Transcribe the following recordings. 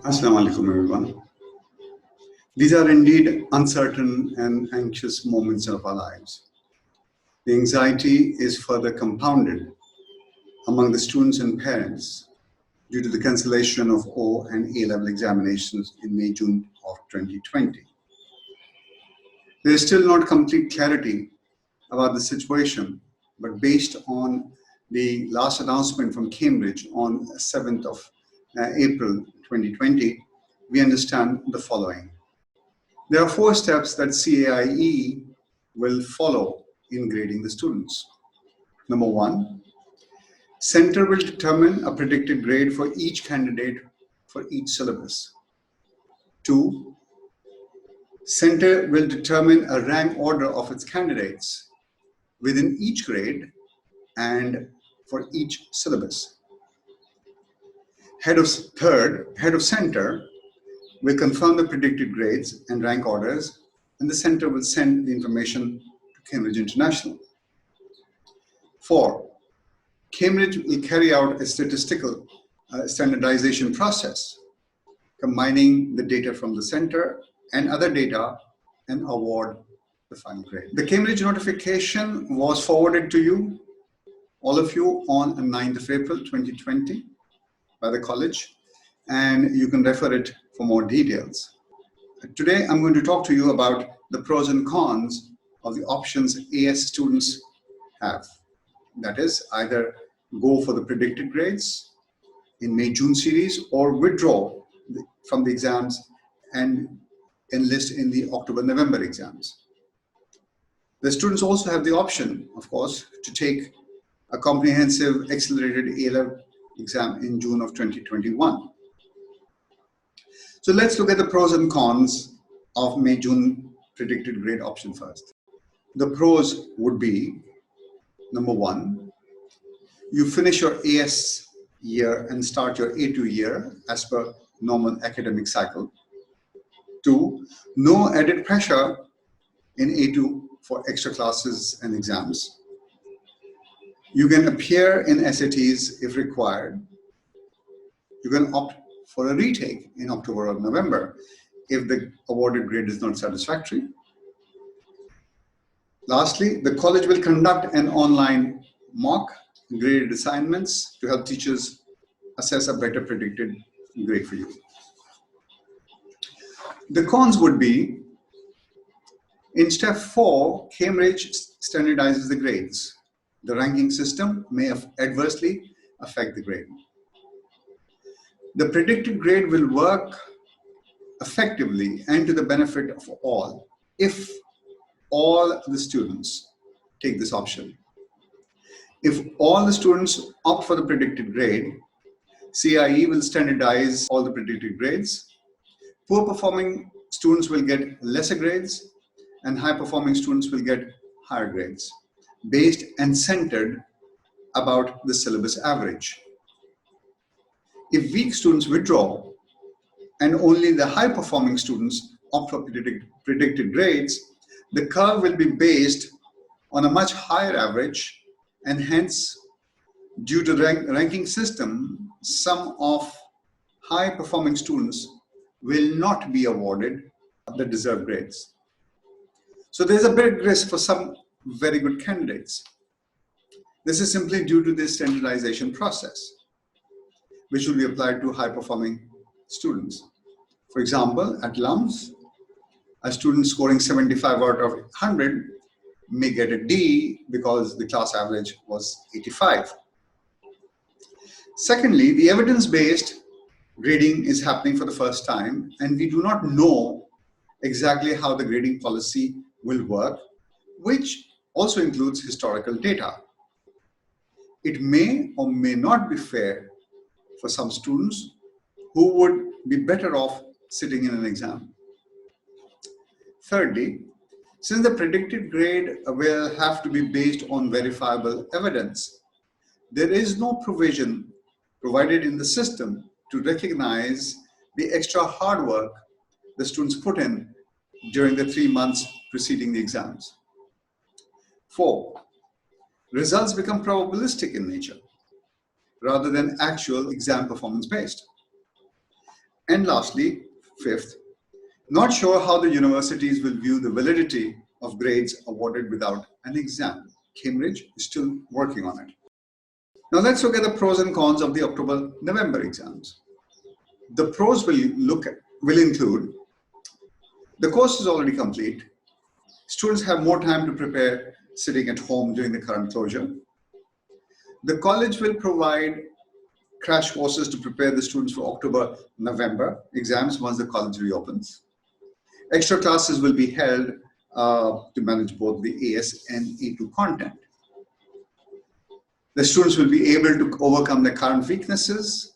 Assalamu alaikum, everyone. These are indeed uncertain and anxious moments of our lives. The anxiety is further compounded among the students and parents due to the cancellation of O and A-level examinations in May-June of 2020. There is still not complete clarity about the situation, but based on the last announcement from Cambridge on 7th of April 2020, we understand the following. There are 4 steps that CAIE will follow in grading the students. Number 1, center will determine a predicted grade for each candidate for each syllabus. 2, center will determine a rank order of its candidates within each grade and for each syllabus. Head of center will confirm the predicted grades and rank orders, and the center will send the information to Cambridge International. 4, Cambridge will carry out a statistical standardization process, combining the data from the center and other data and award the final grade. The Cambridge notification was forwarded to you, all of you, on 9th of April 2020 by the college, and you can refer it for more details. Today, I'm going to talk to you about the pros and cons of the options AS students have. That is, either go for the predicted grades in May-June series or withdraw from the exams and enlist in the October-November exams. The students also have the option, of course, to take a comprehensive accelerated A-level exam in June of 2021. So let's look at the pros and cons of May-June predicted grade option first. The pros would be, number 1, you finish your AS year and start your A2 year as per normal academic cycle. 2, no added pressure in A2 for extra classes and exams. You can appear in SATs if required. You can opt for a retake in October or November if the awarded grade is not satisfactory. Lastly, the college will conduct an online mock graded assignments to help teachers assess a better predicted grade for you. The cons would be, in step 4, Cambridge standardizes the grades. The ranking system may adversely affect the grade. The predicted grade will work effectively and to the benefit of all if all the students take this option. If all the students opt for the predicted grade, CAIE will standardize all the predicted grades. Poor performing students will get lesser grades and high performing students will get higher grades, based and centered about the syllabus average. If weak students withdraw and only the high performing students opt for predicted grades, the curve will be based on a much higher average, and hence, due to the ranking system, some of high performing students will not be awarded the deserved grades. So there's a big risk for some very good candidates. This is simply due to this standardization process, which will be applied to high-performing students. For example, at LUMS, a student scoring 75 out of 100 may get a D because the class average was 85. Secondly, the evidence-based grading is happening for the first time, and we do not know exactly how the grading policy will work, which also includes historical data. It may or may not be fair for some students who would be better off sitting in an exam. Thirdly, since the predicted grade will have to be based on verifiable evidence, there is no provision provided in the system to recognize the extra hard work the students put in during the 3 months preceding the exams. 4, results become probabilistic in nature rather than actual exam performance based. And lastly, fifth, not sure how the universities will view the validity of grades awarded without an exam. Cambridge is still working on it. Now let's look at the pros and cons of the October-November exams. The pros will include the course is already complete. Students have more time to prepare sitting at home during the current closure. The college will provide crash courses to prepare the students for October-November exams once the college reopens. Extra classes will be held to manage both the AS and A2 content. The students will be able to overcome their current weaknesses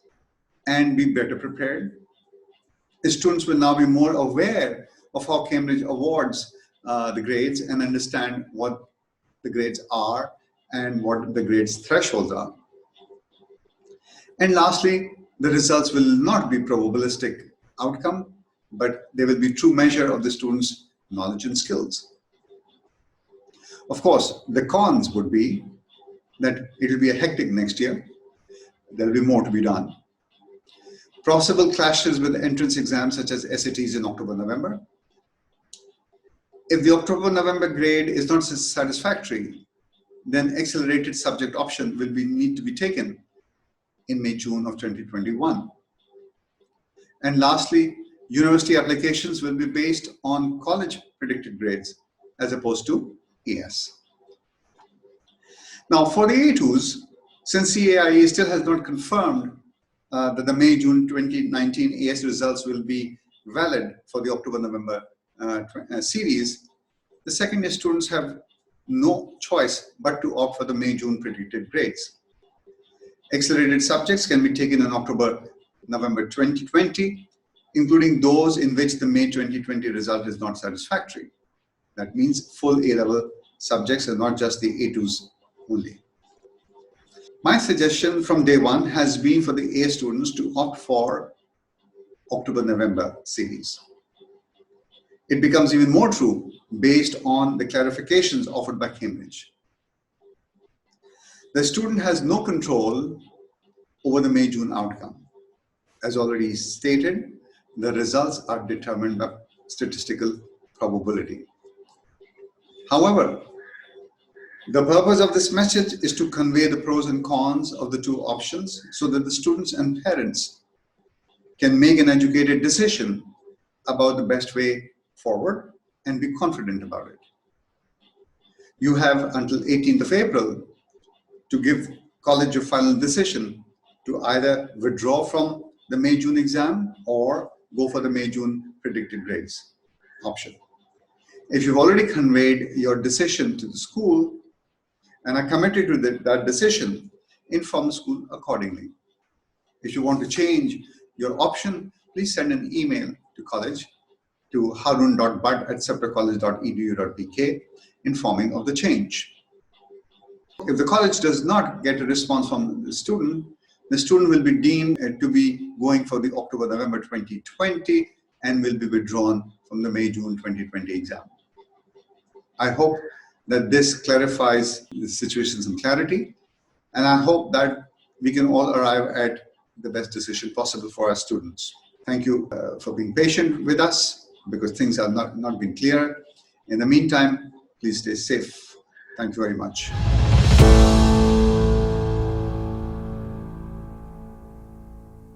and be better prepared. The students will now be more aware of how Cambridge awards the grades and understand what the grades are and what the grades thresholds are. And lastly, the results will not be probabilistic outcome, but they will be true measure of the students' knowledge and skills. Of course, the cons would be that it will be a hectic next year. There will be more to be done. Possible clashes with entrance exams such as SATs in October-November. If the October-November grade is not satisfactory, then accelerated subject option will need to be taken in May-June of 2021. And lastly, university applications will be based on college predicted grades as opposed to AS. Now for the A2s, since CAIE still has not confirmed that the May-June 2019 AS results will be valid for the October-November series, the second year students have no choice but to opt for the May-June predicted grades. Accelerated subjects can be taken in October-November 2020, including those in which the May 2020 result is not satisfactory. That means full A-level subjects and not just the A2s only. My suggestion from day one has been for the A students to opt for October-November series. It becomes even more true based on the clarifications offered by Cambridge. The student has no control over the May-June outcome. As already stated, the results are determined by statistical probability. However, the purpose of this message is to convey the pros and cons of the two options so that the students and parents can make an educated decision about the best way forward and be confident about it. You have until 18th of April to give college your final decision to either withdraw from the May-June exam or go for the May-June predicted grades option. If you've already conveyed your decision to the school and are committed to that decision, inform the school accordingly. If you want to change your option, please send an email to college to harun.bud@sceptrecollege.edu.pk informing of the change. If the college does not get a response from the student will be deemed to be going for the October-November 2020 and will be withdrawn from the May-June 2020 exam. I hope that this clarifies the situation in clarity, and I hope that we can all arrive at the best decision possible for our students. Thank you for being patient with us because things have not been clear. In the meantime, please stay safe. Thank you very much.